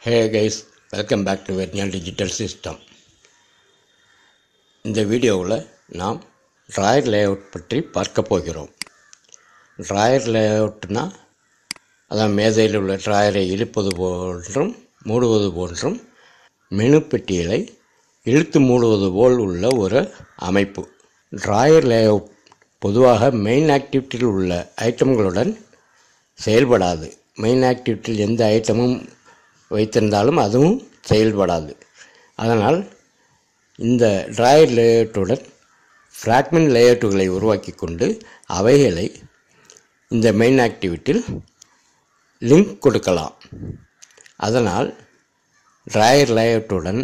Hey guys, welcome back to Vernial Digital System. இந்த வீடியோவில் நாம் ட்ராயர் லேஅவுட் பற்றி பார்க்க போகிறோம். ட்ராயர் லேஅவுட்னா அதான் மேஜையில் உள்ள ட்ராயரை இழுப்பது போன்றும் மூடுவது போன்றும் மெனு பெட்டிகளை இழுத்து மூடுவது போல் உள்ள ஒரு அமைப்பு. ட்ராயர் லேஅவுட் பொதுவாக மெயின் ஆக்டிவிட்டியில் உள்ள ஐட்டம்களுடன் செயல்படாது. மெயின் ஆக்டிவிட்டியில் எந்த ஐட்டமும் வைத்திருந்தாலும் அதுவும் செயல்படாது. அதனால் இந்த ட்ராயர் லேஅவுட்டுடன் ஃப்ராக்மெண்ட் லேஅவுட்டுகளை உருவாக்கி கொண்டு அவைகளை இந்த மெயின் ஆக்டிவிட்டியில் லிங்க் கொடுக்கலாம். அதனால் ட்ராயர் லேஅவுட்டுடன்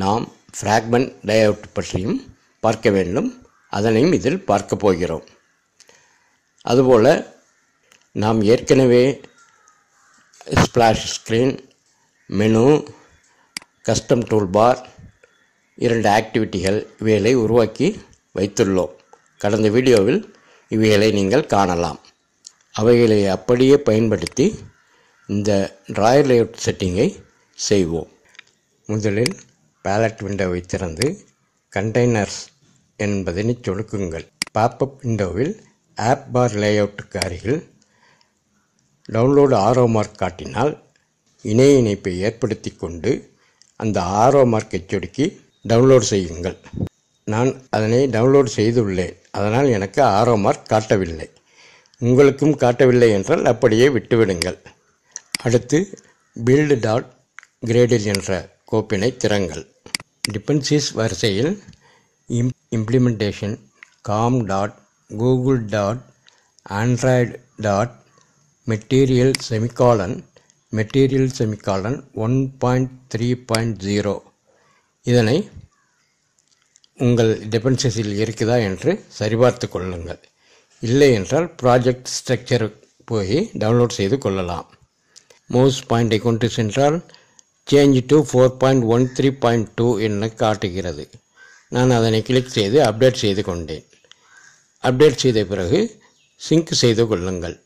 நாம் ஃப்ராக்மெண்ட் லேஅவுட் பற்றியும் பார்க்க வேண்டும். அதனையும் இதில் பார்க்க போகிறோம். அதுபோல் நாம் ஏற்கனவே splash screen, menu, custom toolbar 2 ஆக்டிவிட்டிகள் இவைகளை உருவாக்கி வைத்துள்ளோம். கடந்த வீடியோவில் இவைகளை நீங்கள் காணலாம். அவைகளை அப்படியே பயன்படுத்தி இந்த ட்ராயர் லேஅவுட் செட்டிங்கை செய்வோம். முதலில் பேலட் விண்டோவை திறந்து கண்டெய்னர்ஸ் என்பதனை சொடுக்குங்கள். பாப்அப் விண்டோவில் ஆப் பார் லேஅவுட்டுக்கு அருகில் டவுன்லோடு ஆரோ மார்க் காட்டினால் இணைய இணைப்பை ஏற்படுத்தி கொண்டு அந்த ஆரோ மார்க்கை சொடுக்கி டவுன்லோட் செய்யுங்கள். நான் அதனை டவுன்லோட் செய்துள்ளேன். அதனால் எனக்கு ஆரோ மார்க் காட்டவில்லை. உங்களுக்கும் காட்டவில்லை என்றால் அப்படியே விட்டுவிடுங்கள். அடுத்து build.gradle என்ற கோப்பினை திறங்கள். டிபென்சிஸ் வரிசையில் implementation com.google.android.material /material 1.3.0 இதனை உங்கள் டிபென்சஸில் இருக்குதா என்று சரிபார்த்து கொள்ளுங்கள். இல்லை என்றால் ப்ராஜெக்ட் ஸ்ட்ரக்சர் போய் டவுன்லோட் செய்து கொள்ளலாம். மவுஸ் பாயிண்டை கொண்டு சென்றால் சேஞ்ச் டு 4.13.2 என காட்டுகிறது. நான் அதனை கிளிக் செய்து அப்டேட் செய்து கொண்டேன். அப்டேட் செய்த பிறகு சிங்க் செய்து கொள்ளுங்கள்.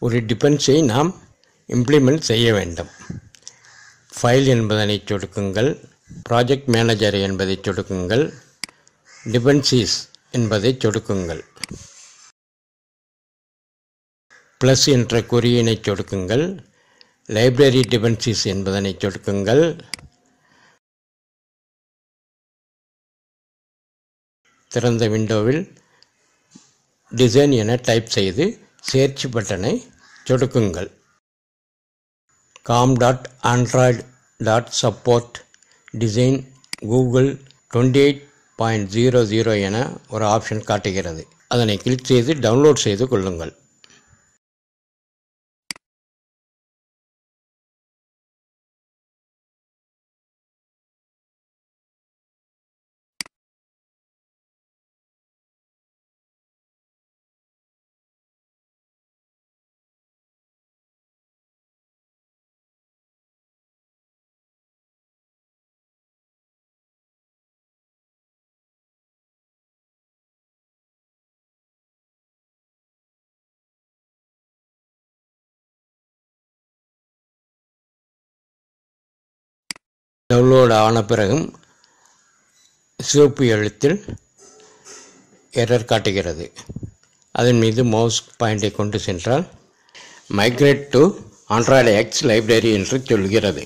ஒரு டிபென்ஸை நாம் இம்ப்ளிமெண்ட் செய்ய வேண்டும். ஃபைல் என்பதனை சொடுக்குங்கள். ப்ராஜெக்ட் மேனேஜர் என்பதை சொடுக்குங்கள். டிபென்சிஸ் என்பதை சொடுக்குங்கள். ப்ளஸ் என்ற குறியினை சொடுக்குங்கள். லைப்ரரி டிபென்சிஸ் என்பதனை சொடுக்குங்கள். திறந்த விண்டோவில் டிசைன் என டைப் செய்து சர்ச் பட்டனை சொடுக்குங்கள். com.android.support design google 28.00 என ஒரு ஆப்ஷன் காட்டுகிறது. அதனை கிளிக் செய்து டவுன்லோட் செய்து கொள்ளுங்கள். டவுன்லோட் ஆன பிறகும் சிவப்பு எழுத்தில் எரர் காட்டுகிறது. அதன் மீது மவுஸ் பாயிண்டை கொண்டு சென்றால் migrate to Android X library என்று சொல்கிறது.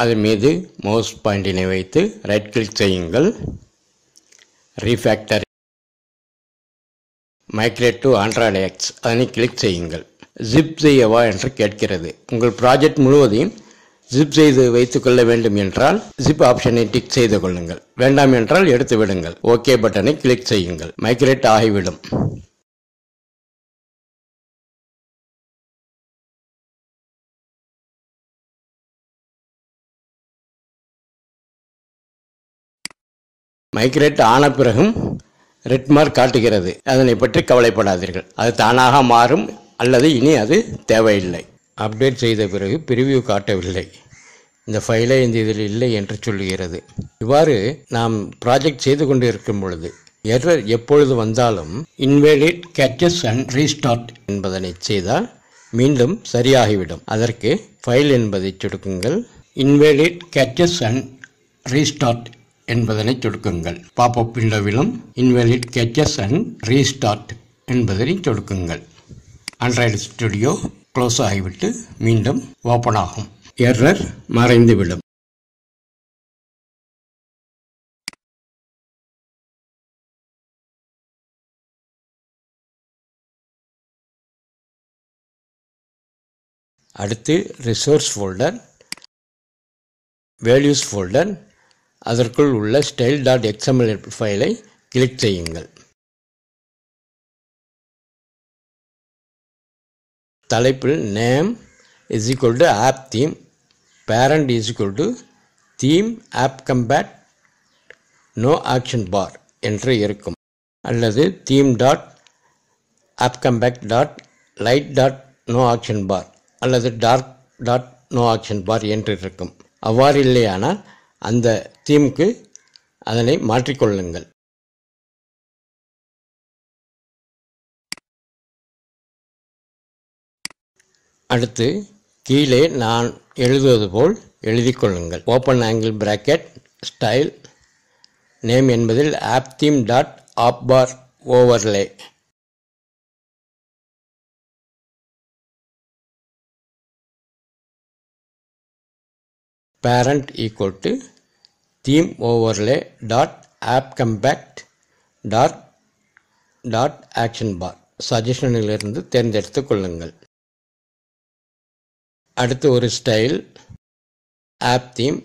அதன் மீது மவுஸ் பாயிண்டினை வைத்து ரைட் கிளிக் செய்யுங்கள். ரீஃபேக்டர் மைக்ரேட் டு ஆண்ட்ராய்டு எக்ஸ் அதனை கிளிக் செய்யுங்கள். ஜிப் செய்யவா என்று கேட்கிறது. உங்கள் ப்ராஜெக்ட் முழுவதையும் ஜிப் செய்து வைத்துக்கொள்ள வேண்டும் என்றால் ஜிப் ஆப்ஷனை டிக் செய்து கொள்ளுங்கள். வேண்டாம் என்றால் எடுத்து விடுங்கள். ஓகே பட்டனை கிளிக் செய்யுங்கள். மைக்ரேட் ஆகிவிடும். மைக்ரேட் ஆன பிறகும் ரெட் மார்க் காட்டுகிறது. அதனை பற்றி கவலைப்படாதீர்கள். அது தானாக மாறும் அல்லது இனி அது தேவையில்லை. அப்டேட் செய்த பிறகு பிரிவியூ காட்டவில்லை. இந்த ஃபைலே இதில் இல்லை என்று சொல்லுகிறது. இவ்வாறு நாம் ப்ராஜெக்ட் செய்து கொண்டு இருக்கும் பொழுது எரர் எப்பொழுது வந்தாலும் இன்வேலிட் கேட்சஸ் அண்ட் ரீஸ்டார்ட் என்பதனை செய்தால் மீண்டும் சரியாகிவிடும். அதற்கு ஃபைல் என்பதை சொடுக்குங்கள். இன்வேலிட் கேட்சஸ் அண்ட் ரீஸ்டார்ட் என்பதனை சொடுக்குங்கள். பாப்அப் விண்டோவிலும் இன்வேலிட் கேட்சஸ் அண்ட் ரீஸ்டார்ட் என்பதனை சொடுக்குங்கள். ஆண்ட்ராய்டு ஸ்டுடியோ க்ளோஸ் ஆகிவிட்டு மீண்டும் ஓப்பன் ஆகும். எரர் மறைந்துவிடும். அடுத்து ரிசோர்ஸ் ஃபோல்டர், வேல்யூஸ் ஃபோல்டர், அதற்குள் உள்ள style.xml ஃபைலை கிளிக் செய்யுங்கள். தலைப்பில் name is equal to app theme, parent is equal to theme app compat no action bar என்று இருக்கும். அல்லது theme dot app compat dot light dot no action bar அல்லது dark dot no action bar என்று இருக்கும். அவ்வாறு இல்லையானால் அந்த தீமுக்கு அதனை மாற்றிக்கொள்ளுங்கள். அடுத்து கீழே நான் எழுதுவது போல் எழுதிக் கொள்ளுங்கள். Open angle bracket style name என்பதில் app theme dot app bar overlay, parent equal to theme overlay dot app compact dot action bar சஜஷனில் இருந்து தேர்ந்தெடுத்து கொள்ளுங்கள். அடுத்து ஒரு style of theme,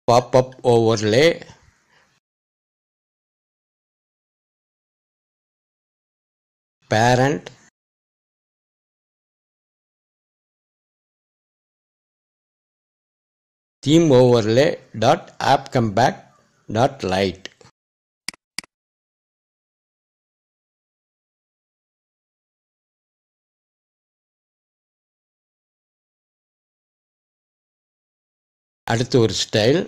popup overlay, parent, theme overlay dot app compact dot light. அடுத்து ஒரு style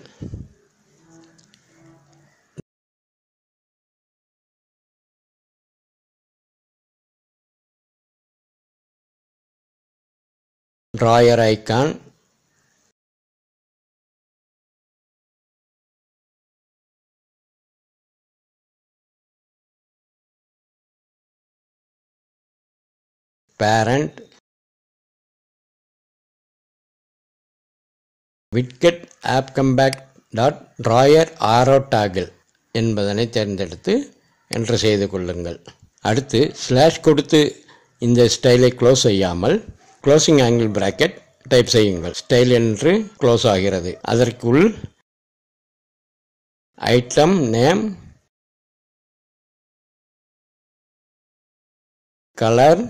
drawer icon, parent, widget app compact dot drawer arrow toggle என்பதனை தேர்ந்தெடுத்து என்டர் செய்து கொள்ளுங்கள். அடுத்து ஸ்லாஷ் கொடுத்து இந்த ஸ்டைலை க்ளோஸ் செய்யாமல் க்ளோசிங் ஆங்கிள் பிராக்கெட் டைப் செய்யுங்கள். ஸ்டைல் என்று க்ளோஸ் ஆகிறது. அதற்குள் item name, colour,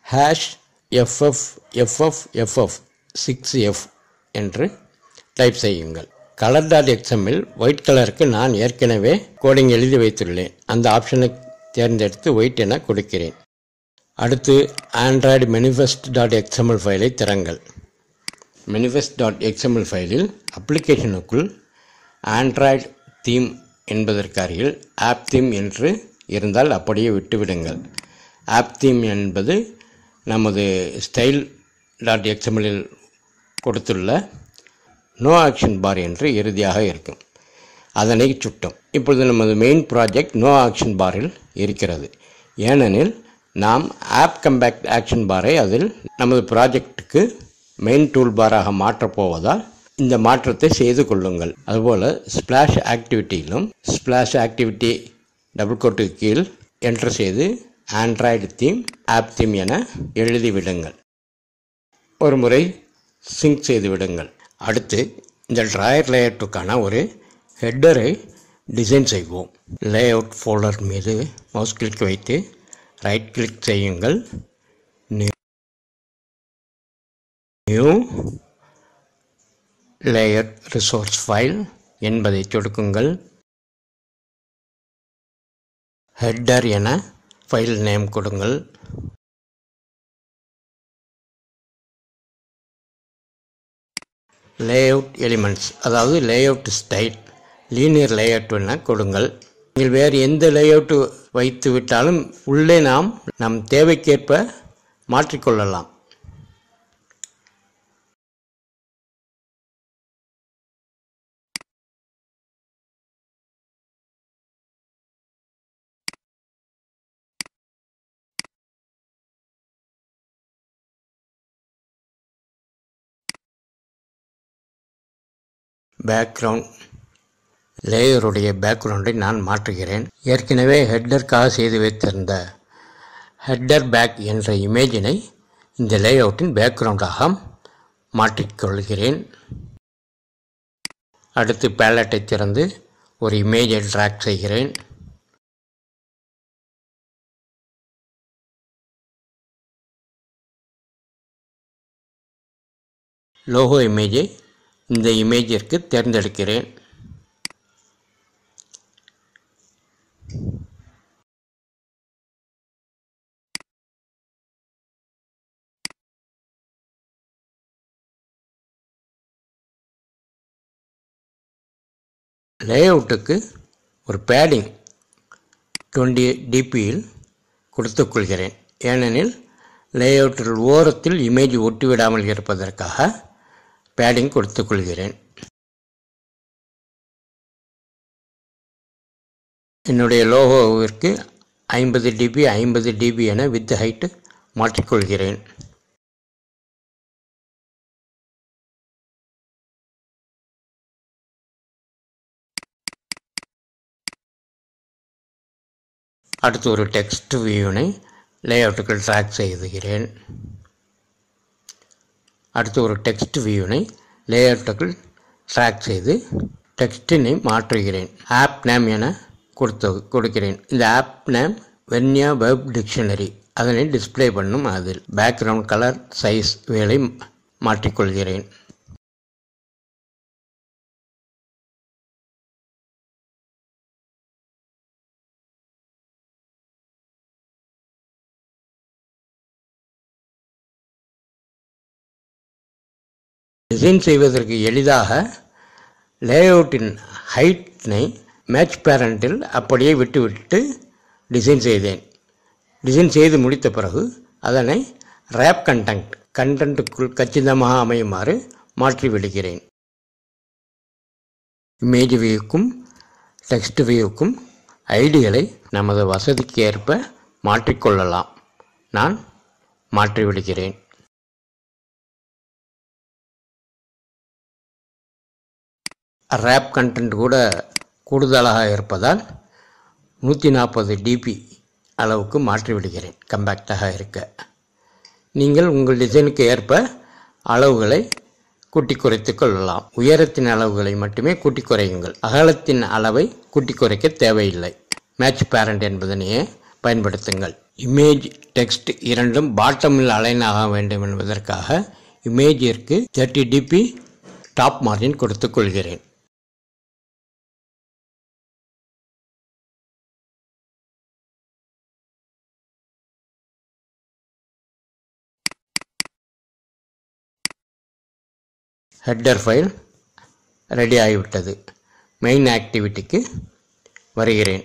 hash FF6F என்று டைப் செய்யுங்கள். கலர் டாட் எக்ஸ்எம்எல் ஒயிட் கலருக்கு நான் ஏற்கனவே கோடிங் எழுதி வைத்துள்ளேன். அந்த ஆப்ஷனை தேர்ந்தெடுத்து ஒயிட் என கொடுக்கிறேன். அடுத்து ஆண்ட்ராய்டு manifest டாட் எக்ஸ்எம்எல் ஃபைலை திறங்கள். manifest டாட் எக்ஸ்எம்எல் ஃபைலில் அப்ளிகேஷனுக்குள் ஆண்ட்ராய்டு தீம் என்பதற்கு அருகில் ஆப் தீம் என்று இருந்தால் அப்படியே விட்டுவிடுங்கள். ஆப் தீம் என்பது நமது ஸ்டைல் டாட் எக்ஸ்எம்எல்லில் கொடுத்துள்ள நோ ஆக்ஷன் பார் என்று இறுதியாக இருக்கும். அதனை சுட்டும். இப்பொழுது நமது மெயின் ப்ராஜெக்ட் நோ ஆக்ஷன் பாரில் இருக்கிறது. ஏனெனில் நாம் ஆப் கம்பேக்ட் ஆக்ஷன் பாரை அதில் நமது ப்ராஜெக்டுக்கு மெயின் டூல் பாராக மாற்றப் போவதால் இந்த மாற்றத்தை செய்து கொள்ளுங்கள். அதுபோல் ஸ்பிளாஷ் ஆக்டிவிட்டியிலும் ஸ்பிளாஷ் ஆக்டிவிட்டி டபுள் கோட்டுக்கு கீழ் என்டர் செய்து ஆண்ட்ராய்டு தீம் ஆப் தீம் என எழுதிவிடுங்கள். ஒரு முறை சிங்க் செய்து விடுங்கள். அடுத்து இந்த ட்ராயர் லேஅவுட்டுக்கான ஒரு ஹெட்டரை டிசைன் செய்வோம். லேஅவுட் ஃபோல்டர் மீது மவுஸ் கிளிக் வைத்து ரைட் கிளிக் செய்யுங்கள். நியூ லேயர் ரிசோர்ஸ் ஃபைல் என்பதை சொடுக்குங்கள். ஹெட்டர் என ஃபைல் நேம் கொடுங்கள். லேஅவுட் எலிமெண்ட்ஸ், அதாவது லேஅவுட் ஸ்டைல், லீனியர் லேஅவுட் என கொடுங்கள். நீங்கள் வேறு எந்த லேஅவுட் வைத்து விட்டாலும் உள்ளே நாம் நம் தேவைக்கேற்ப மாற்றிக்கொள்ளலாம். பேக்ரவுண்ட், லேயருடைய பேக்ரவுண்டை நான் மாற்றுகிறேன். ஏற்கனவே ஹெட்டருக்காக செய்து வைத்திருந்த ஹெட்டர் பேக் என்ற இமேஜினை இந்த லேஅவுட்டின் பேக்ரவுண்டாக மாற்றிக்கொள்கிறேன். அடுத்து பேலட்டை திறந்து ஒரு இமேஜை ட்ராக் செய்கிறேன். லோகோ இமேஜை இந்த இமேஜிற்கு தேர்ந்தெடுக்கிறேன். லேஅவுட்டுக்கு ஒரு பேடிங் 20 dpயில் கொடுத்துக்கொள்கிறேன். ஏனெனில் லேஅவுட்டில் ஓரத்தில் இமேஜ் ஒட்டிவிடாமல் இருப்பதற்காக பேடிங் கொடுத்துக்கொள்கிறேன். என்னுடைய லோகோவிற்கு 50 dp 50 dp என வித் ஹைட் மாற்றிக்கொள்கிறேன். அடுத்து ஒரு டெக்ஸ்ட் வியூனை லேஅவுட்டுக்குள் ட்ராக் செய்கிறேன். அடுத்து ஒரு டெக்ஸ்ட் வியூனை லேஅவுட்டுக்குள் ட்ராக் செய்து டெக்ஸ்டினை மாற்றுகிறேன். ஆப் நேம் என கொடுக்கிறேன். இந்த ஆப் நேம் வென்யா வெப் டிக்ஷனரி, அதனை டிஸ்பிளே பண்ணும். அதில் பேக்ரவுண்ட் கலர் சைஸ் வேலை மாற்றிக்கொள்கிறேன். டிசைன் செய்வதற்கு எளிதாக லேஅவுட்டின் ஹைட்னை மேட்ச் பேரண்டில் அப்படியே விட்டுவிட்டு டிசைன் செய்தேன். டிசைன் செய்து முடித்த பிறகு அதனை ரேப் கண்டென்ட்டுக்குள் கச்சிதமாக அமையுமாறு மாற்றி விடுகிறேன். இமேஜ் வியூக்கும் டெக்ஸ்ட் வியூக்கும் ஐடிகளை நமது வசதிக்கு ஏற்ப மாற்றிக்கொள்ளலாம். நான் மாற்றிவிடுகிறேன். ரேப் கண்டென்ட் கூட கூடுதலாக இருப்பதால் 140 dp அளவுக்கு மாற்றிவிடுகிறேன், கம்பேக்டாக இருக்க. நீங்கள் உங்கள் டிசைனுக்கு ஏற்ப அளவுகளை கூட்டி குறைத்து கொள்ளலாம். உயரத்தின் அளவுகளை மட்டுமே கூட்டி குறையுங்கள். அகலத்தின் அளவை கூட்டி குறைக்க தேவையில்லை. மேட்ச் பேரண்ட் என்பதனையே பயன்படுத்துங்கள். இமேஜ் டெக்ஸ்ட் இரண்டும் பாட்டமில் அலைன் ஆக வேண்டும் என்பதற்காக இமேஜிற்கு 30 dp டாப் மார்ஜின் கொடுத்துக் கொள்கிறேன். ஹெட்டர் ஃபைல் ரெடி ஆகிவிட்டது. மெயின் ஆக்டிவிட்டிக்கு வருகிறேன்.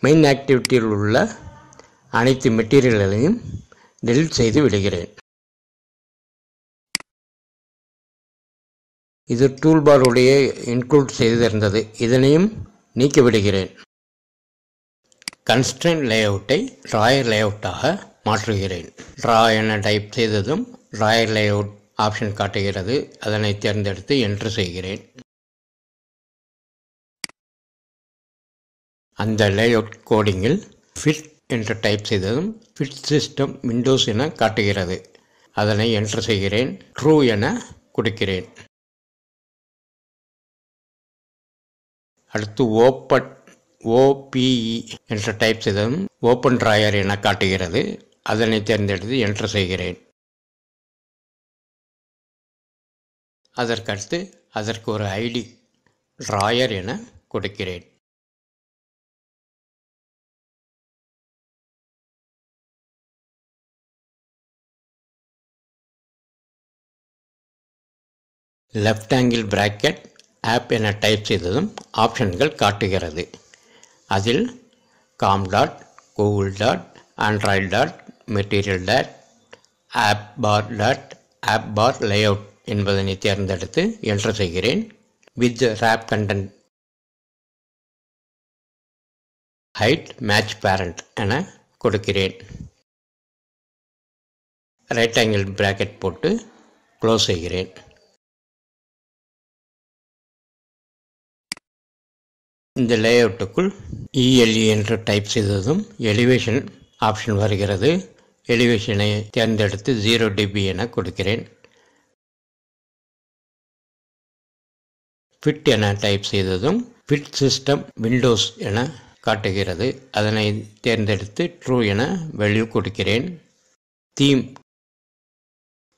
மெயின் ஆக்டிவிட்டியில் உள்ள அனைத்து மெட்டீரியல்களையும் டெலீட் செய்து விடுகிறேன். இது டூல்பாருடைய இன்க்ளூட் செய்திருந்தது, இதனையும் நீக்கி விடுகிறேன். கன்ஸ்ட்ரெயின்ட் லேஅவுட்டை ட்ராயர் லேஅவுட்டாக மாற்றுகிறேன். ட்ரா என டைப் செய்ததும் ட்ராயர் லேஅவுட் ஆப்ஷன் காட்டுகிறது. அதனை தேர்ந்தெடுத்து என்ட்ரு செய்கிறேன். அந்த லேஅவுட் கோடிங்கில் ஃபிட் என்று டைப் செய்ததும் ஃபிட் சிஸ்டம் விண்டோஸ் என காட்டுகிறது. அதனை என்ட்ரு செய்கிறேன். ட்ரூ என கொடுக்கிறேன். அடுத்து OPE என்று டைப் செய்ததும் ஓப்பன் ட்ராயர் என காட்டுகிறது. அதனை தேர்ந்தெடுத்து என்ட்ரு செய்கிறேன். அதற்கடுத்து அதற்கு ஒரு ஐடி ட்ராயர் என கொடுக்கிறேன். லெஃப்ட் ஆங்கிள் பிராக்கெட் ஆப் என டைப் செய்ததும் ஆப்ஷன்கள் காட்டுகிறது. அதில் com dot, Google dot, Android dot, material dot, app bar dot, app bar layout என்பதனை தேர்ந்தெடுத்து என்டர் செய்கிறேன். With wrap content height match parent என கொடுக்கிறேன். ரைட் ஆங்கிள் பிராக்கெட் போட்டு க்ளோஸ் செய்கிறேன். இந்த லேஅவுட்டுக்குள் ELE என்று டைப் செய்ததும் எலிவேஷன் ஆப்ஷன் வருகிறது. எலிவேஷனை தேர்ந்தெடுத்து 0 dB என கொடுக்கிறேன். ஃபிட் என டைப் செய்ததும் ஃபிட் சிஸ்டம் விண்டோஸ் என காட்டுகிறது. அதனை தேர்ந்தெடுத்து ட்ரூ என வேல்யூ கொடுக்கிறேன். தீம்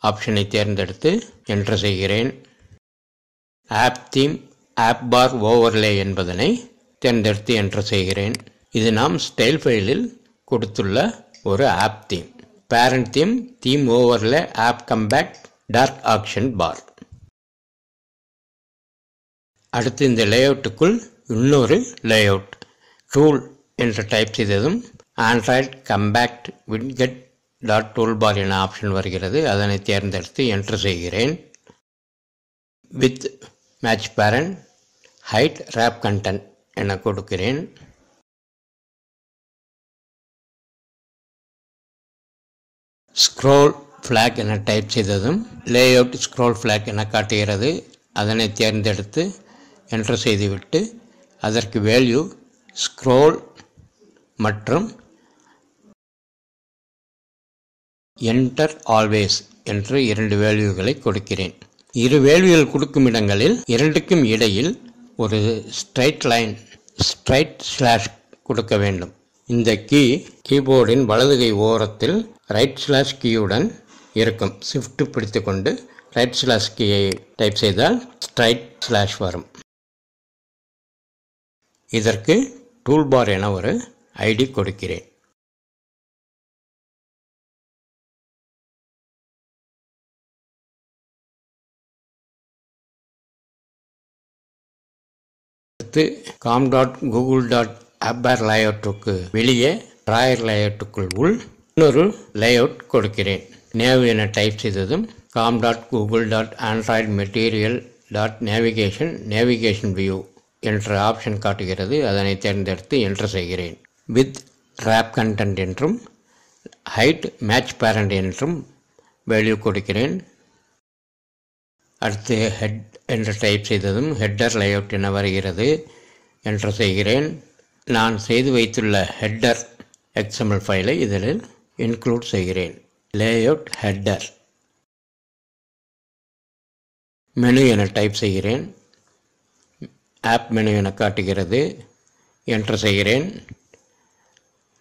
ஆப்ஷனை தேர்ந்தெடுத்து என்டர் செய்கிறேன். App theme app bar overlay என்பதனை தேர்ந்தெடுத்து என்டர் செய்கிறேன். இது நாம் ஸ்டைல் ஃபைலில் கொடுத்துள்ள ஒரு app theme. Parent theme theme overlay app compact dark action bar. அடுத்து இந்த லேஅவுட்டுக்குள் இன்னொரு லேஅவுட் டூல் என்று டைப் செய்ததும் Android compact widget dot toolbar என ஆப்ஷன் வருகிறது. அதனை தேர்ந்தெடுத்து என்டர் செய்கிறேன். With match parent height wrap content என கொடுக்கிறேன். ஸ்க்ரோல் ஃப்ளாக் என டைப் செய்ததும் லேஅவுட் ஸ்க்ரோல் ஃப்ளாக் என காட்டுகிறது. அதனை தேர்ந்தெடுத்து என்டர் செய்துவிட்டு அதற்கு வேல்யூ ஸ்க்ரோல் மற்றும் என்டர் ஆல்வேஸ் என்று 2 வேல்யூகளை கொடுக்கிறேன். 2 வேல்யூகள் கொடுக்கும் இடங்களில் இரண்டுக்கும் இடையில் ஒரு ஸ்ட்ரைட் லைன் ஸ்ட்ரைட் ஸ்லாஷ் கொடுக்க வேண்டும். இந்த கீபோர்டின் வலதுகை ஓரத்தில் ரைட் ஸ்லாஷ் கீயுடன் இருக்கும். ஷிஃப்ட் பிடித்து கொண்டு ரைட் ஸ்லாஷ் கீயை டைப் செய்தால் ஸ்ட்ரைட் ஸ்லாஷ் வரும். இதற்கு டூல்பார் என ஒரு ஐடி கொடுக்கிறேன். அடுத்து com dot Google dot app bar லேஅவுட்டுக்கு வெளியே ட்ராயர் லேஅவுட்டுக்குள் உள் இன்னொரு லேஅவுட் கொடுக்கிறேன். நேவ் என டைப் செய்ததும் com dot Google dot Android material dot navigation view என்ற ஆப்ஷன் காட்டுகிறது. அதனை தேர்ந்தெடுத்து என்டர் செய்கிறேன். வித் ராப் கண்டென்ட் என்றும் ஹைட் மேட்ச் பேரண்ட் என்றும் வேல்யூ கொடுக்கிறேன். அடுத்து ஹெட் என்று டைப் செய்ததும் ஹெட்டர் லேஅவுட் என வருகிறது. என்டர் செய்கிறேன். நான் செய்து வைத்துள்ள ஹெட்டர் XML ஃபைலை இதில் இன்க்ளூட் செய்கிறேன். லேஅவுட் ஹெட்டர் மெனு என டைப் செய்கிறேன். ஆப் மெனு என காட்டுகிறது. என்டர் செய்கிறேன்.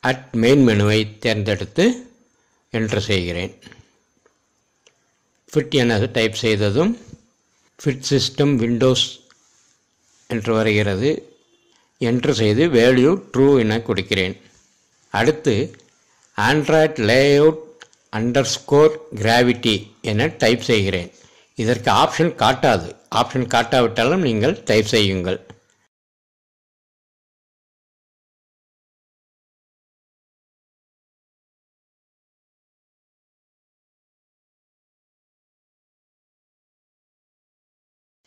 அட் மெயின் மெனுவை தேர்ந்தெடுத்து என்டர் செய்கிறேன். ஃபிட் என டைப் செய்ததும் ஃபிட் சிஸ்டம் விண்டோஸ் என்று வருகிறது. என்டர் செய்து வேல்யூ ட்ரூ என கொடுக்கிறேன். அடுத்து ஆண்ட்ராய்டு லேஅவுட் அண்டர்ஸ்கோர் கிராவிட்டி என டைப் செய்கிறேன். இதற்கு ஆப்ஷன் காட்டாது. ஆப்ஷன் காட்டாவிட்டாலும் நீங்கள் டைப் செய்யுங்கள்.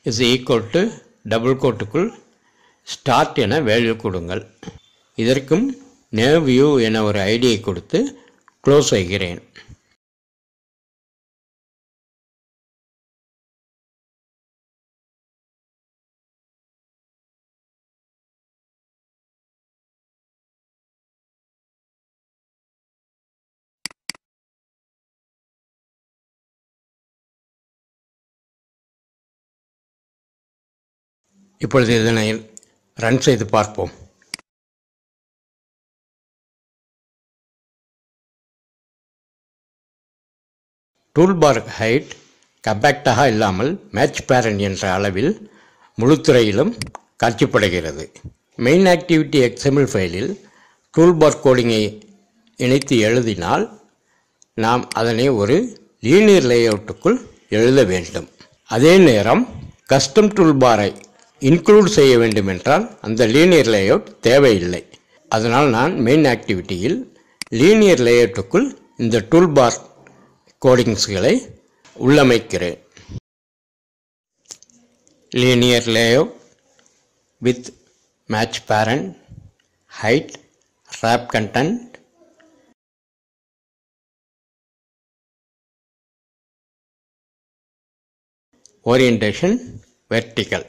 இஸ் ஈக்குவல் டு டபுள் கோட்டுக்குள் ஸ்டார்ட் என வேல்யூ கொடுங்கள். இதற்கும் நேவ் வியூ என ஒரு ஐடியை கொடுத்து க்ளோஸ் செய்கிறேன். இப்பொழுது இதனை ரன் செய்து பார்ப்போம். டூல்பார் ஹைட் கம்பேக்டாக இல்லாமல் மேட்ச் பேரண்ட் என்ற அளவில் முழுத்துறையிலும் காட்சிப்படுகிறது. மெயின் ஆக்டிவிட்டி XML ஃபைலில் டூல்பார் கோடிங்கை இணைத்து எழுதினால் நாம் அதனை ஒரு லீனியர் லேஅவுட்டுக்குள் எழுத வேண்டும். அதே நேரம் கஸ்டம் டூல்பாரை இன்க்ளூட் செய்ய வேண்டுமென்றால் அந்த லீனியர் லேஅவுட் தேவையில்லை. அதனால் நான் மெயின் ஆக்டிவிட்டியில் லீனியர் லேஅவுட்டுக்குள் இந்த toolbar கோடிங்ஸ்களை உள்ளமைக்கிறேன். Linear layout with match parent, height, wrap content, orientation vertical.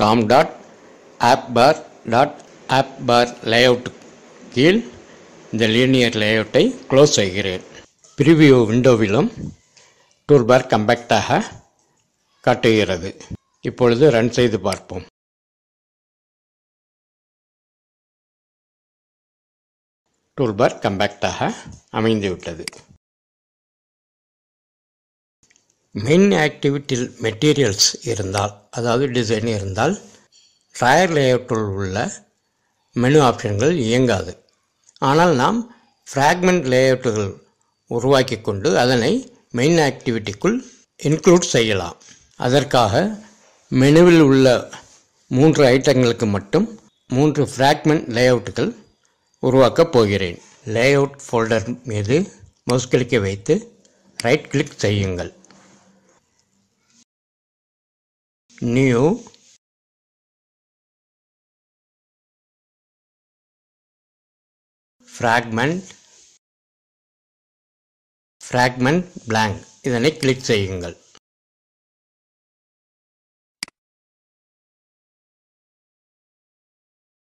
com.appbar layout கீழ் இந்த லீனியர் லேஅவுட்டை க்ளோஸ் செய்கிறேன். ப்ரிவியூ விண்டோவிலும் டூல்பார் கம்பேக்டாக காட்டுகிறது. இப்பொழுது ரன் செய்து பார்ப்போம். டூல்பார் கம்பேக்டாக அமைந்துவிட்டது. மெயின் ஆக்டிவிட்டியில் மெட்டீரியல்ஸ் இருந்தால், அதாவது டிசைன் இருந்தால், ட்ராயர் லேஅவுட்டில் உள்ள மெனு ஆப்ஷன்கள் இயங்காது. ஆனால் நாம் ஃப்ராக்மெண்ட் லேஅவுட்டுகள் உருவாக்கி கொண்டு அதனை மெயின் ஆக்டிவிட்டிக்குள் இன்க்ளூட் செய்யலாம். அதற்காக மெனுவில் உள்ள 3 ஐட்டங்களுக்கு மட்டும் 3 ஃப்ராக்மெண்ட் லேஅவுட்டுகள் உருவாக்கப் போகிறேன். லேஅவுட் ஃபோல்டர் மீது மவுஸ் கிளிக்கை வைத்து ரைட் கிளிக் செய்யுங்கள். நியூ ஃப்ராக்மெண்ட் blank இதனை கிளிக் செய்யுங்கள்.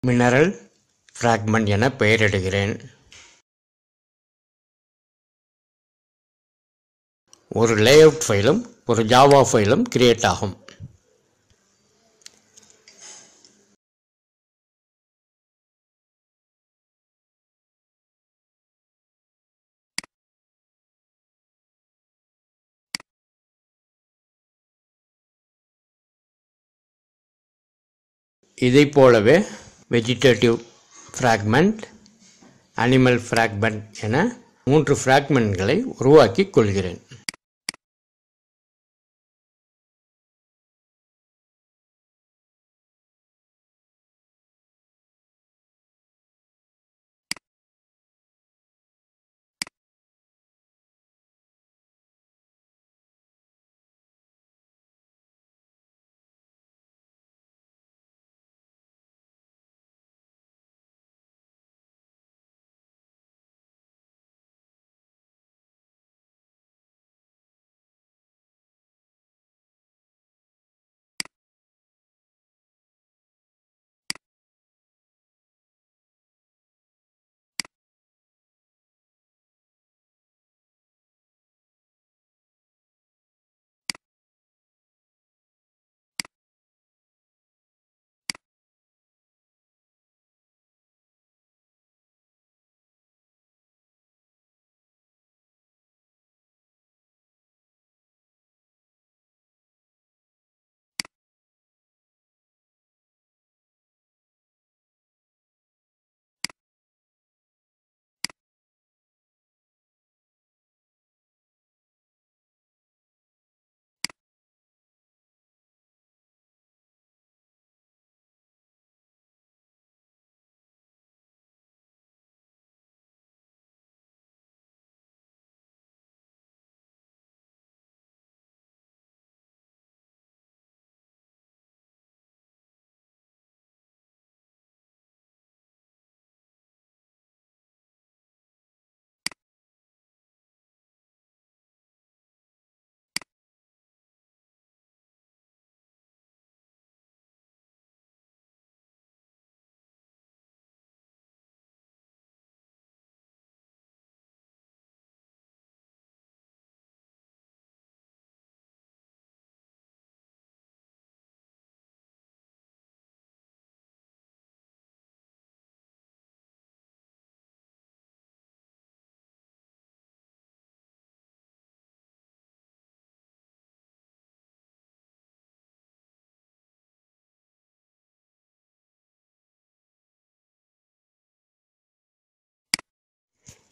மினரல் ஃப்ராக்மெண்ட் என பெயரிடுகிறேன். ஒரு லேஅவுட் ஃபைலும் ஒரு ஜாவா ஃபைலும் கிரியேட் ஆகும். இதைப் போலவே வெஜிடேட்டிவ் ஃப்ராக்மெண்ட், அனிமல் ஃப்ராக்மெண்ட் என 3 ஃப்ராக்மெண்ட்களை உருவாக்கிக் கொள்கிறேன்.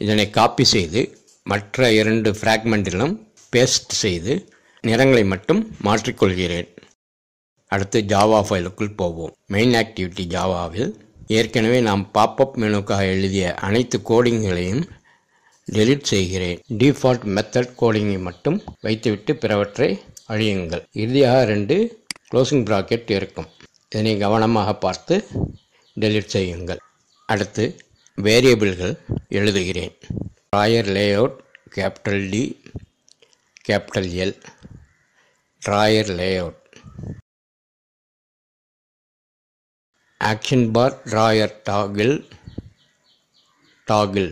இதனை காப்பி செய்து மற்ற 2 ஃப்ராக்மெண்டிலும் பேஸ்ட் செய்து நிறங்களை மட்டும் மாற்றிக்கொள்கிறேன். அடுத்து ஜாவா ஃபைலுக்குள் போவோம். மெயின் ஆக்டிவிட்டி ஜாவாவில் ஏற்கனவே நாம் பாப்அப் மெனுக்காக எழுதிய அனைத்து கோடிங்களையும் டெலீட் செய்கிறேன். டிஃபால்ட் மெத்தட் கோடிங்கை மட்டும் வைத்துவிட்டு பிறவற்றை அழியுங்கள். இறுதியாக 2 க்ளோசிங் ப்ராக்கெட் இருக்கும். இதனை கவனமாக பார்த்து டெலீட் செய்யுங்கள். அடுத்து வேரியபிள்கள் எழுதுகிறேன். Drawer layout capital D capital L. Drawer layout. Action bar drawer toggle toggle.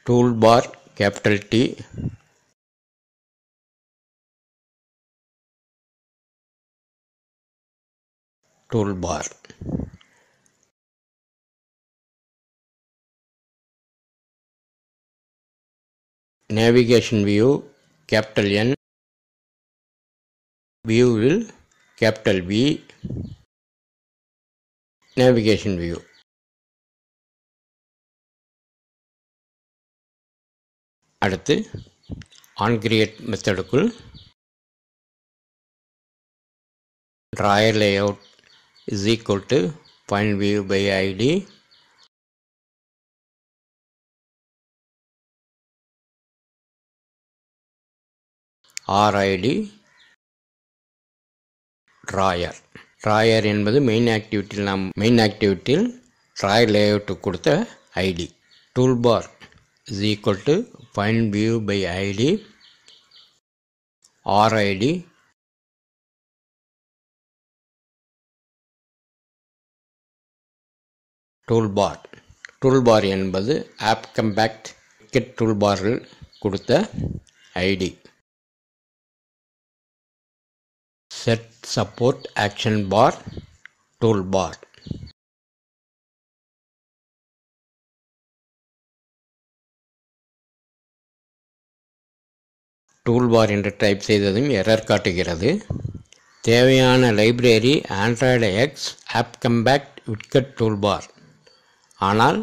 Toolbar capital T toolbar. Navigation view capital N. வியூவில் கேபிட்டல் V. Navigation view. அடுத்து onCreate மெத்தடுக்குள் drawer layout is equal to find view by ID RID drawer. Drawer என்பது main ஆக்டிவிட்டியில் drawer layout கொடுத்த ID. Toolbar is equal to find view by ID RID toolbar. Toolbar என்பது app compact widget டூல்பாரில் கொடுத்த ID. Set support action bar toolbar. Toolbar என்று type செய்ததும் error காட்டுகிறது. தேவையான library Android X app compact widget toolbar. ஆனால்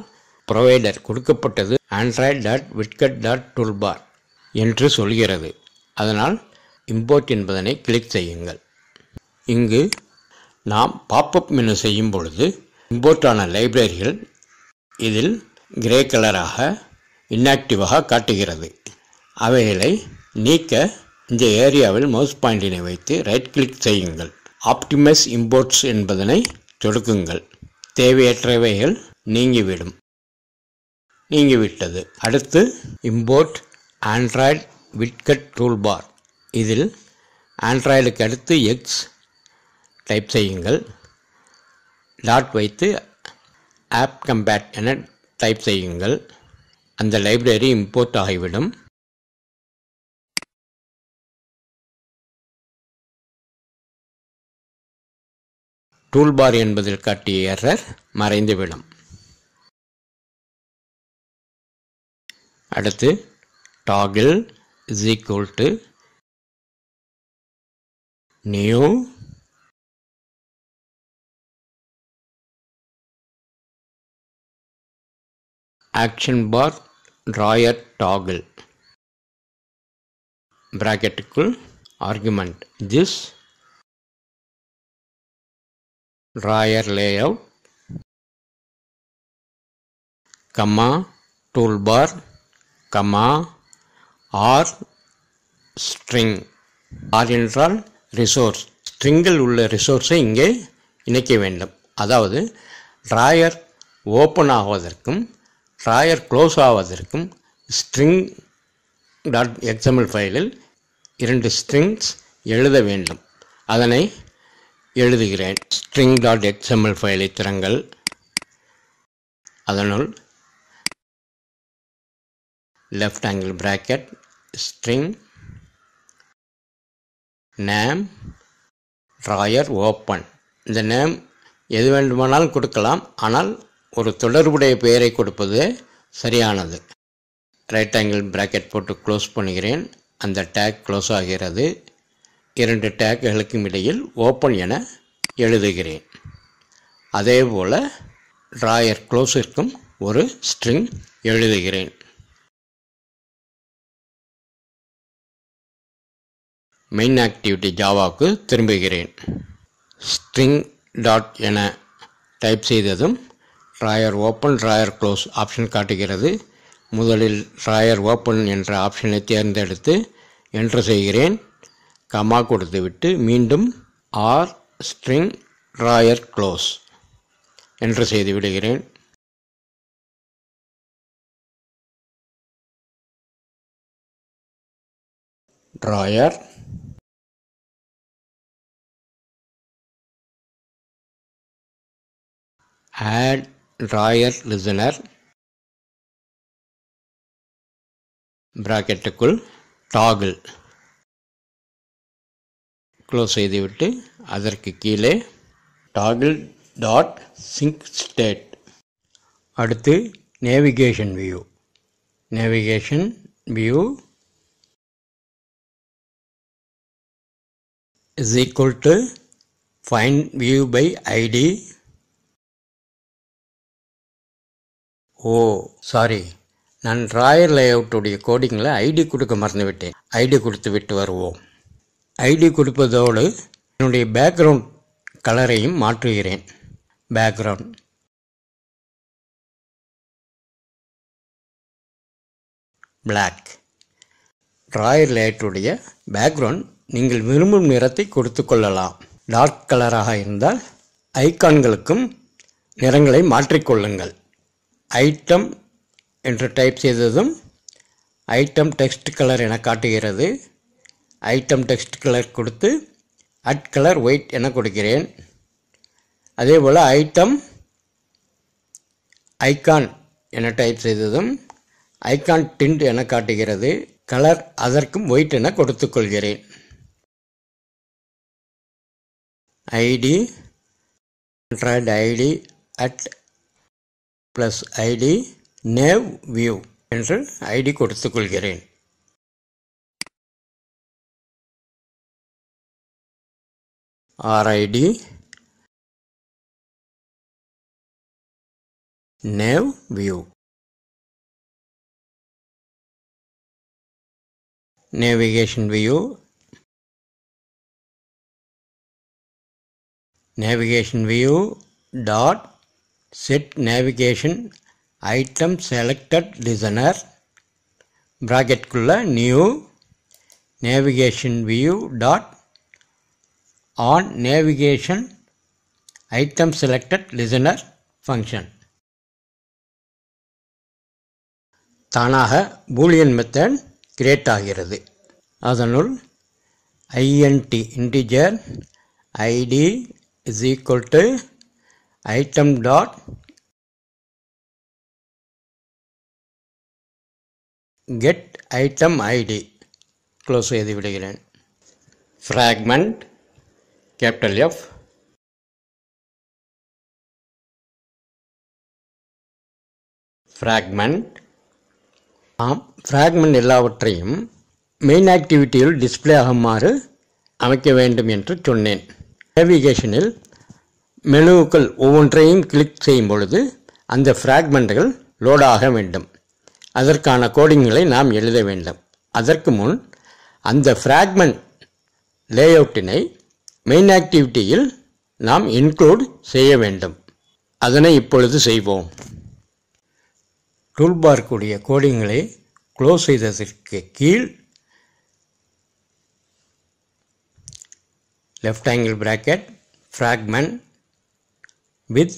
provider கொடுக்கப்பட்டது android.widget.toolbar என்று சொல்கிறது. அதனால் இம்போர்ட் என்பதனை கிளிக் செய்யுங்கள். இங்கு நாம் பாப்அப் மெனு செய்யும் பொழுது இம்போர்ட்டான லைப்ரரிகள் இதில் கிரே கலராக இன்ஆக்டிவாக காட்டுகிறது. அவைகளை நீக்க இந்த ஏரியாவில் மவுஸ் பாயிண்டினை வைத்து ரைட் கிளிக் செய்யுங்கள். ஆப்டிமைஸ் இம்போர்ட்ஸ் என்பதனை சொடுக்குங்கள். தேவையற்றவைகள் நீங்கிவிட்டது. அடுத்து இம்போர்ட் ஆண்ட்ராய்டு விட்கெட் டூல்பார். இதில் ஆண்ட்ராய்டுக்கு அடுத்து எக்ஸ் டைப் செய்யுங்கள். டாட் வைத்து ஆப் கம்பேக்ட் என டைப் செய்யுங்கள். அந்த லைப்ரரி இம்போர்ட் ஆகிவிடும். டூல்பார் என்பதில் காட்டிய எரர் மறைந்துவிடும். அடுத்து toggle is equal to new action bar drawer toggle பிராக்கெட்டுக்குள் argument this drawer layout comma toolbar comma R string. R என்றால் ரிசோர்ஸ். ஸ்ட்ரிங்கில் உள்ள ரிசோர்ஸை இங்கே இணைக்க வேண்டும். அதாவது ட்ராயர் ஓப்பன் ஆவதற்கும் ட்ராயர் க்ளோஸ் ஆவதற்கும் ஸ்ட்ரிங் டாட் எக்ஸ்எம்எல் ஃபைலில் 2 ஸ்ட்ரிங்ஸ் எழுத வேண்டும். அதனை எழுதுகிறேன். ஸ்ட்ரிங் டாட் எக்ஸ்எம்எல் ஃபைலை திறங்கள். அதனுள் left angle bracket string name drawer open. இந்த நேம் எது வேண்டுமானாலும் கொடுக்கலாம். ஆனால் ஒரு தொடர்புடைய பெயரை கொடுப்பது சரியானது. ரைட் ஆங்கிள் பிராக்கெட் போட்டு க்ளோஸ் பண்ணுகிறேன். அந்த டேக் க்ளோஸ் ஆகிறது. 2 டேக்குகளுக்கும் இடையில் ஓப்பன் என எழுதுகிறேன். அதே போல் டிராயர் க்ளோஸிற்கும் ஒரு ஸ்ட்ரிங் எழுதுகிறேன். மெயின் ஆக்டிவிட்டி ஜாவாவுக்கு திரும்புகிறேன். ஸ்ட்ரிங் டாட் என டைப் செய்ததும் drawer open drawer close option காட்டுகிறது. முதலில் டிராயர் ஓப்பன் என்ற ஆப்ஷனை தேர்ந்தெடுத்து என்டர் செய்கிறேன். கமா கொடுத்துவிட்டு மீண்டும் R string drawer close enter செய்து விடுகிறேன். டிராயர் add drawer listener பிராக்கெட்டுக்குள் டாகிள் க்ளோஸ் செய்துவிட்டு அதற்கு கீழே டாகிள் டாட் சிங்க் ஸ்டேட். அடுத்து navigation view. Navigation view is equal to find view by id. Sorry, நான் டிராயர் லேஅவுட்டுடைய கோடிங்கில் ஐடி கொடுக்க மறந்துவிட்டேன். ஐடி கொடுத்து விட்டு வருவோம். ஐடி கொடுப்பதோடு என்னுடைய பேக்ரவுண்ட் கலரையும் மாற்றுகிறேன். Background black. டிராயர் லேஅவுட்டுடைய பேக்ரவுண்ட் நீங்கள் விரும்பும் நிறத்தை கொடுத்து கொள்ளலாம். டார்க் கலராக இருந்தால் ஐகான்களுக்கும் நிறங்களை மாற்றிக்கொள்ளுங்கள். ஐட்டம் என்று டைப் செய்ததும் ஐட்டம் டெக்ஸ்ட் கலர் என காட்டுகிறது. ஐட்டம் டெக்ஸ்ட் கலர் கொடுத்து அட் கலர் ஒயிட் என கொடுக்கிறேன். அதே போல் ஐட்டம் ஐகான் என டைப் செய்ததும் ஐகான் டிண்ட் என காட்டுகிறது. கலர் அதற்கும் ஒயிட் என கொடுத்துக்கொள்கிறேன். ஐடி ட்ராட் ID at plus ID nav view என்று ஐடி கொடுத்துக்கொள்கிறேன். RID nav view. Navigation view. Navigation view dot set navigation item selected listener பிராக்கெட்டுக்குள்ள new navigation view dot on navigation item selected listener function. தானாக Boolean method create ஆகிறது. அதனுள் INT integer ID is equal to item dot get item ID close செய்து விடுகிறேன். Fragment capital F. Fragment. Fragment எல்லாவற்றையும் main ஆக்டிவிட்டியில் display ஆகுமாறு அமைக்க வேண்டும் என்று சொன்னேன். நேவிகேஷனில் மெனுக்கள் ஒவ்வொன்றையும் கிளிக் செய்யும் பொழுது அந்த ஃப்ராக்மெண்ட்கள் லோடாக வேண்டும். அதற்கான கோடிங்களை நாம் எழுத வேண்டும். அதற்கு முன் அந்த ஃப்ராக்மெண்ட் லேஅவுட்டினை மெயின் ஆக்டிவிட்டியில் நாம் இன்க்ளூட் செய்ய வேண்டும். அதனை இப்பொழுது செய்வோம். டூல்பார்க்குடைய கோடிங்களை க்ளோஸ் செய்ததற்கு கீழ் left angle bracket fragment with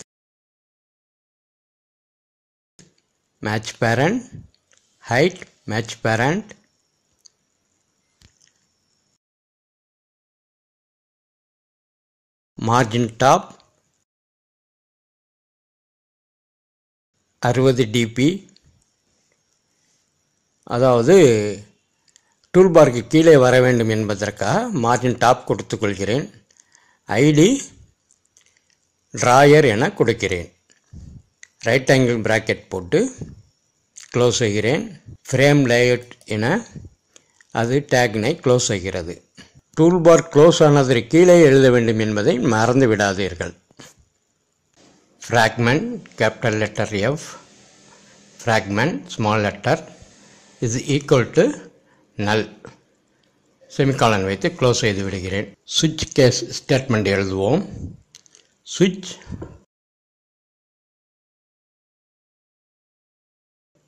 match parent height match parent margin top 60 dp. அதாவது டூல்பாருக்கு கீழே வர வேண்டும் என்பதற்காக மார்ஜின் டாப் கொடுத்துக்கொள்கிறேன். ஐடி டிராயர் என கொடுக்கிறேன். ரைட் ஆங்கிள் பிராக்கெட் போட்டு க்ளோஸ் செய்கிறேன். ஃப்ரேம் லேஅவுட் என அது டேக்னை க்ளோஸ் செய்கிறது. டூல்பார் க்ளோஸ் ஆனதற்கு கீழே எழுத வேண்டும் என்பதை மறந்து விடாதீர்கள். fragment capital letter F, fragment small letter is equal to null. Semicolon வைத்து க்ளோஸ் செய்து விடுகிறேன். சுவிட்ச் கேஸ் ஸ்டேட்மெண்ட் எழுதுவோம். சுவிட்ச்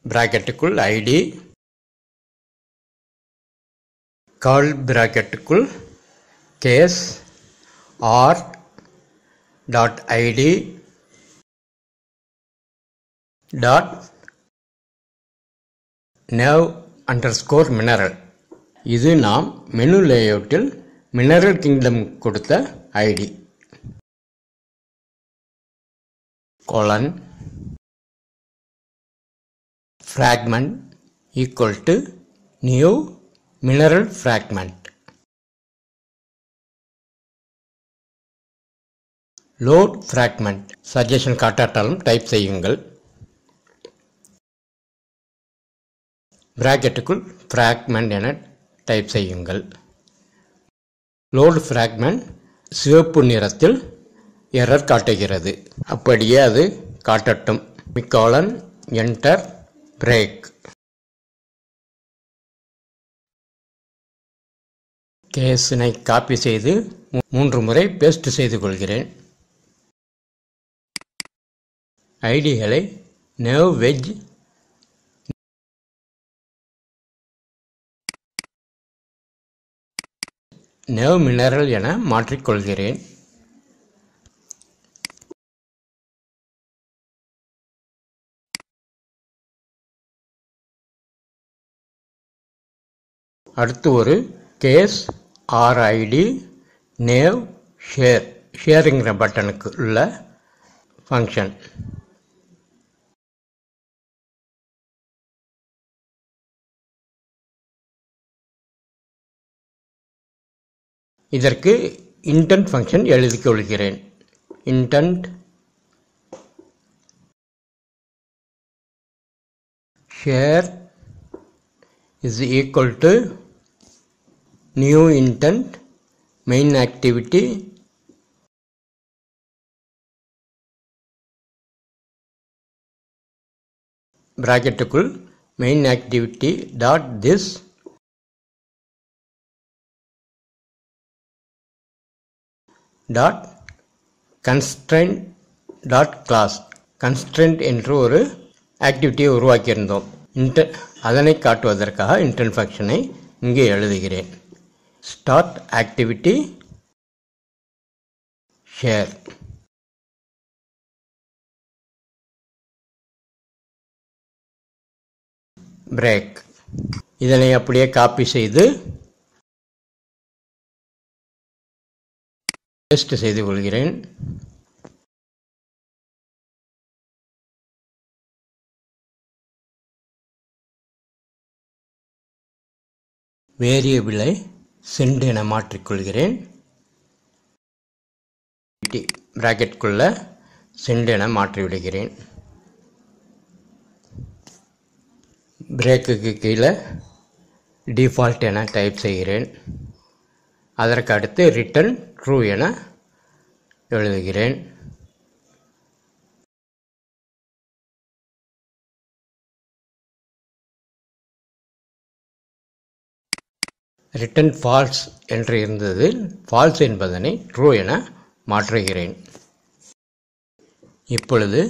பிராக்கெட்டுக்குள் ஐடி, கர்ல் பிராக்கெட்டுக்குள் case R dot ID dot nav underscore mineral. இது நாம் மெனு லேஅவுட்டில் மினரல் கிங்டம் கொடுத்த ID. Colon fragment equal to new mineral fragment. load fragment suggestion காட்டாட்டாலும் டைப் செய்யுங்கள். பிராக்கெட்டுக்குள் fragment என டைப் செய்யுங்கள். லோட் fragment சிவப்பு நிறத்தில் எரர் காட்டுகிறது. அப்படியே அது காட்டட்டும். Semicolon enter break. கேஸினை காப்பி செய்து 3 முறை பேஸ்ட் செய்து கொள்கிறேன். ஐடிகளை nav wedge nav mineral என மாற்றிக்கொள்கிறேன். அடுத்து ஒரு கேஸ் ஆர்ஐடி nav ஷேர் ஷேருங்கிற பட்டனுக்கு உள்ள ஃபங்க்ஷன். இதற்கு இன்டென்ட் ஃபங்க்ஷன் எழுதிக் கொள்கிறேன். Intent share is equal to new intent main activity பிராக்கெட்டுக்குள் main activity dot this dot constraint dot class. Constraint என்று ஒரு ஆக்டிவிட்டியை உருவாக்கியிருந்தோம். அதனை காட்டுவதற்காக இன்டென்ட் ஃபங்க்ஷனை இங்கே எழுதுகிறேன். Start activity share. பிரேக். இதனை அப்படியே காப்பி செய்து பேஸ்ட் செய்து கொள்கிறேன். வேரியபிளை சென்ட் என மாற்றிக்கொள்கிறேன். பிராக்கெட்டுக்குள்ள சென்ட் என மாற்றிவிடுகிறேன். பிரேக்குக்கு கீழே டிஃபால்ட் என டைப் செய்கிறேன். அதற்கு அடுத்து ரிட்டர்ன் ட்ரூ என எழுதுகிறேன். ரிட்டர்ன் ஃபால்ஸ் என்று இருந்தது, ஃபால்ஸ் என்பதனை ட்ரூ என மாற்றுகிறேன். இப்பொழுது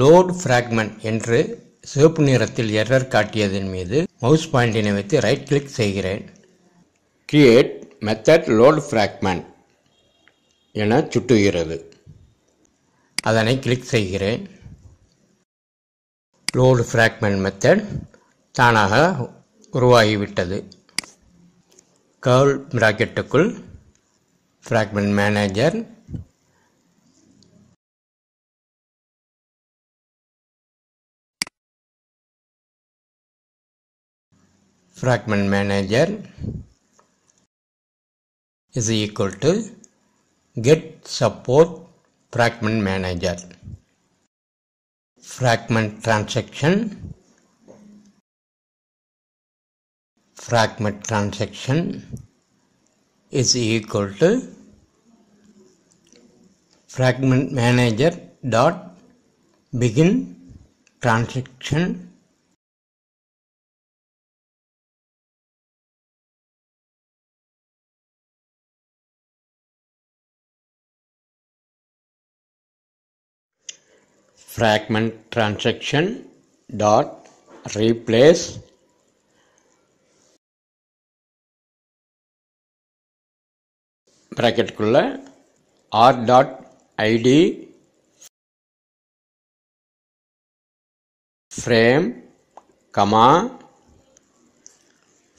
லோட் fragment என்று சிவப்பு நிறத்தில் எரர் காட்டியதன் மீது மவுஸ் பாயிண்டினை வைத்து ரைட் கிளிக் செய்கிறேன். கிரியேட் மெத்தட் லோட் fragment என சுட்டுகிறது. அதனை கிளிக் செய்கிறேன். லோட் fragment மெத்தட் தானாக உருவாகிவிட்டது. கர்ல் பிராக்கெட்டுக்குள் fragment manager is equal to get support fragment manager. Fragment transaction is equal to fragment manager dot begin transaction fragment transaction dot replace bracketக்குள்ள r dot id frame comma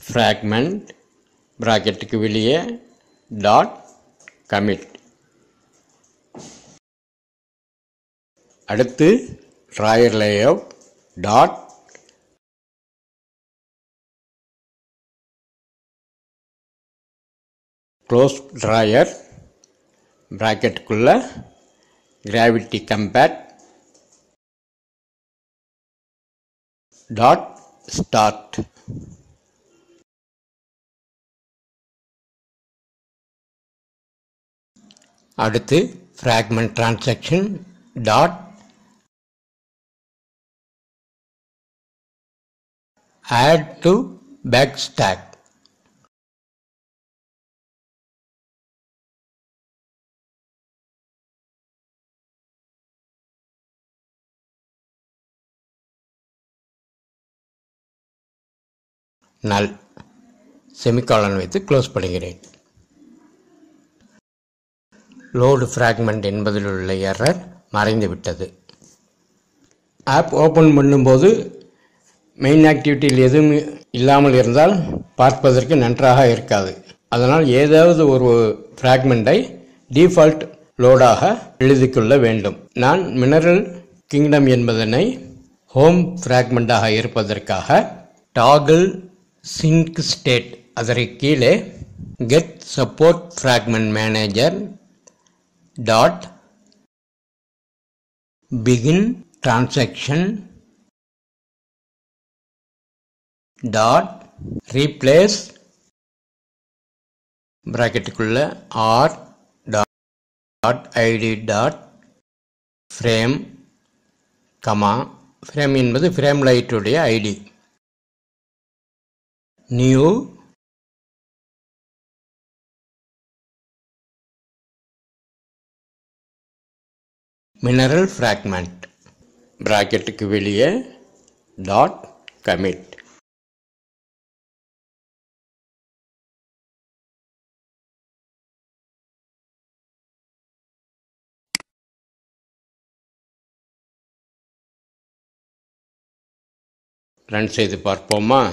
fragment bracketக்கு வெளியே dot commit. அடுத்து drawer layout dot close drawer bracketக்குள்ள gravity compact dot start. அடுத்து fragment transaction dot add to backstack. null semicolon வைத்து close பண்ணுகிறேன். Load fragment என்பதில் உள்ள error மறைந்து விட்டது. App open பண்ணும்போது மெயின் ஆக்டிவிட்டியில் எதுவும் இல்லாமல் இருந்தால் பார்ப்பதற்கு நன்றாக இருக்காது. அதனால் ஏதாவது ஒரு ஃப்ராக்மெண்ட்டை டிஃபால்ட் லோடாக எழுதிக்கொள்ள வேண்டும். நான் மினரல் கிங்டம் என்பதனை ஹோம் ஃப்ராக்மெண்ட்டாக இருப்பதற்காக டாகிள் சிங்க் ஸ்டேட் அதற்கு கீழே get support fragment manager dot begin transaction dot replace பிராக்கெட்டுக்குள்ள R dot ID dot frame comma frame என்பது ஃப்ரேம் லைட்டுடைய ஐடி நியூ மினரல் ஃப்ராக்மெண்ட் பிராக்கெட்டுக்கு வெளியே டாட் கமிட். ரன் செய்து பார்ப்போமா?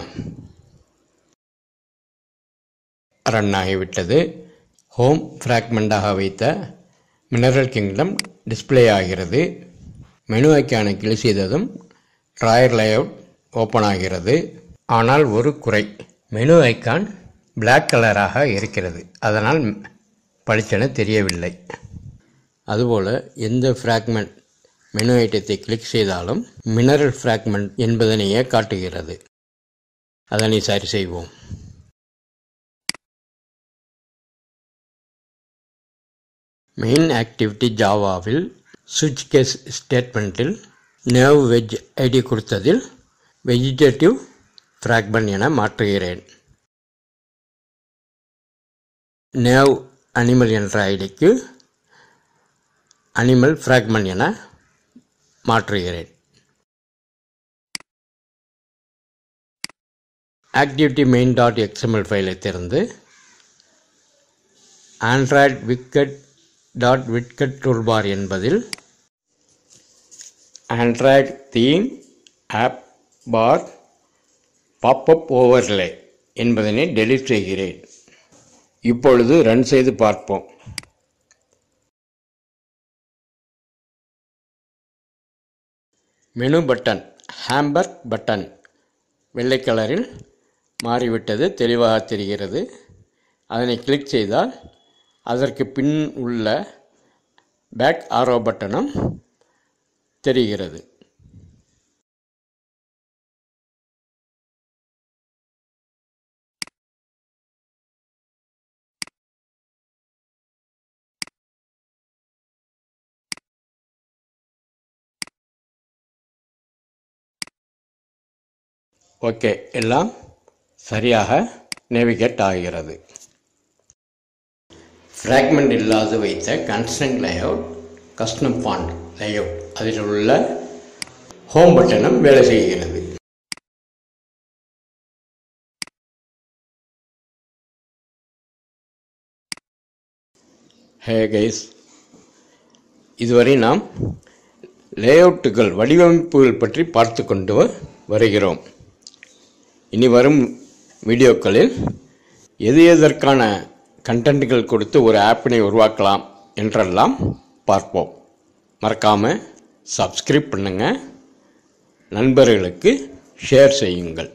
ரன் ஆகிவிட்டது. ஹோம் ஃப்ராக்மெண்டாக வைத்த மினரல் கிங்டம் டிஸ்பிளே ஆகிறது. மெனு ஐக்கானை கிளிக் செய்ததும் ட்ராயர் லேஅவுட் ஓப்பன் ஆகிறது. ஆனால் ஒரு குறை, மெனு ஐக்கான் பிளாக் கலராக இருக்கிறது. அதனால் பளிச்சென தெரியவில்லை. அதுபோல் எந்த ஃப்ராக்மெண்ட் மெனு ஐட்டத்தை கிளிக் செய்தாலும் மினரல் ஃப்ராக்மெண்ட் என்பதனையே காட்டுகிறது. அதனை சரி செய்வோம். மெயின் ஆக்டிவிட்டி ஜாவாவில் சுவிட்ச் கேஸ் ஸ்டேட்மெண்ட்டில் நேவ் வெஜ் ஐடி கொடுத்ததில் வெஜிடேட்டிவ் ஃப்ராக்மெண்ட் என மாற்றுகிறேன். நேவ் அனிமல் என்ற ஐடிக்கு அனிமல் ஃப்ராக்மெண்ட் என மாற்றுகிறேன். ஆக்டிவிட்டி மெயின் டாட் எக்ஸ்எம்எல் ஃபைலை திறந்து ஆண்ட்ராய்டு விக்கெட் டாட் விட்கெட் டூல்பார் என்பதில் ஆண்ட்ராய்டு தீம் ஆப் பார் பாப்அப் ஓவர்லே என்பதனை டெலீட் செய்கிறேன். இப்பொழுது ரன் செய்து பார்ப்போம். மெனு பட்டன் ஹேம்பர்க் பட்டன் வெள்ளை கலரில் மாறிவிட்டது, தெளிவாக தெரிகிறது. அதனை கிளிக் செய்தால் அதற்கு பின் உள்ள பேக் ஆரோ பட்டனும் தெரிகிறது. ஓகே, எல்லாம் சரியாக நேவிகேட் ஆகிறது. ஃப்ராக்மெண்ட் இல்லாது வைத்த construct layout, custom font layout, அதில் உள்ள ஹோம் பட்டனும் வேலை செய்கிறது. ஹே கைஸ், இதுவரை நாம் லேஅவுட்டுகள், வடிவமைப்புகள் பற்றி பார்த்து கொண்டு வருகிறோம். இனி வரும் வீடியோக்களில் எதற்கான கண்டென்ட்கள் கொடுத்து ஒரு ஆப்பினை உருவாக்கலாம் என்றெல்லாம் பார்ப்போம். மறக்காமல் சப்ஸ்கிரைப் பண்ணுங்கள், நண்பர்களுக்கு ஷேர் செய்யுங்கள்.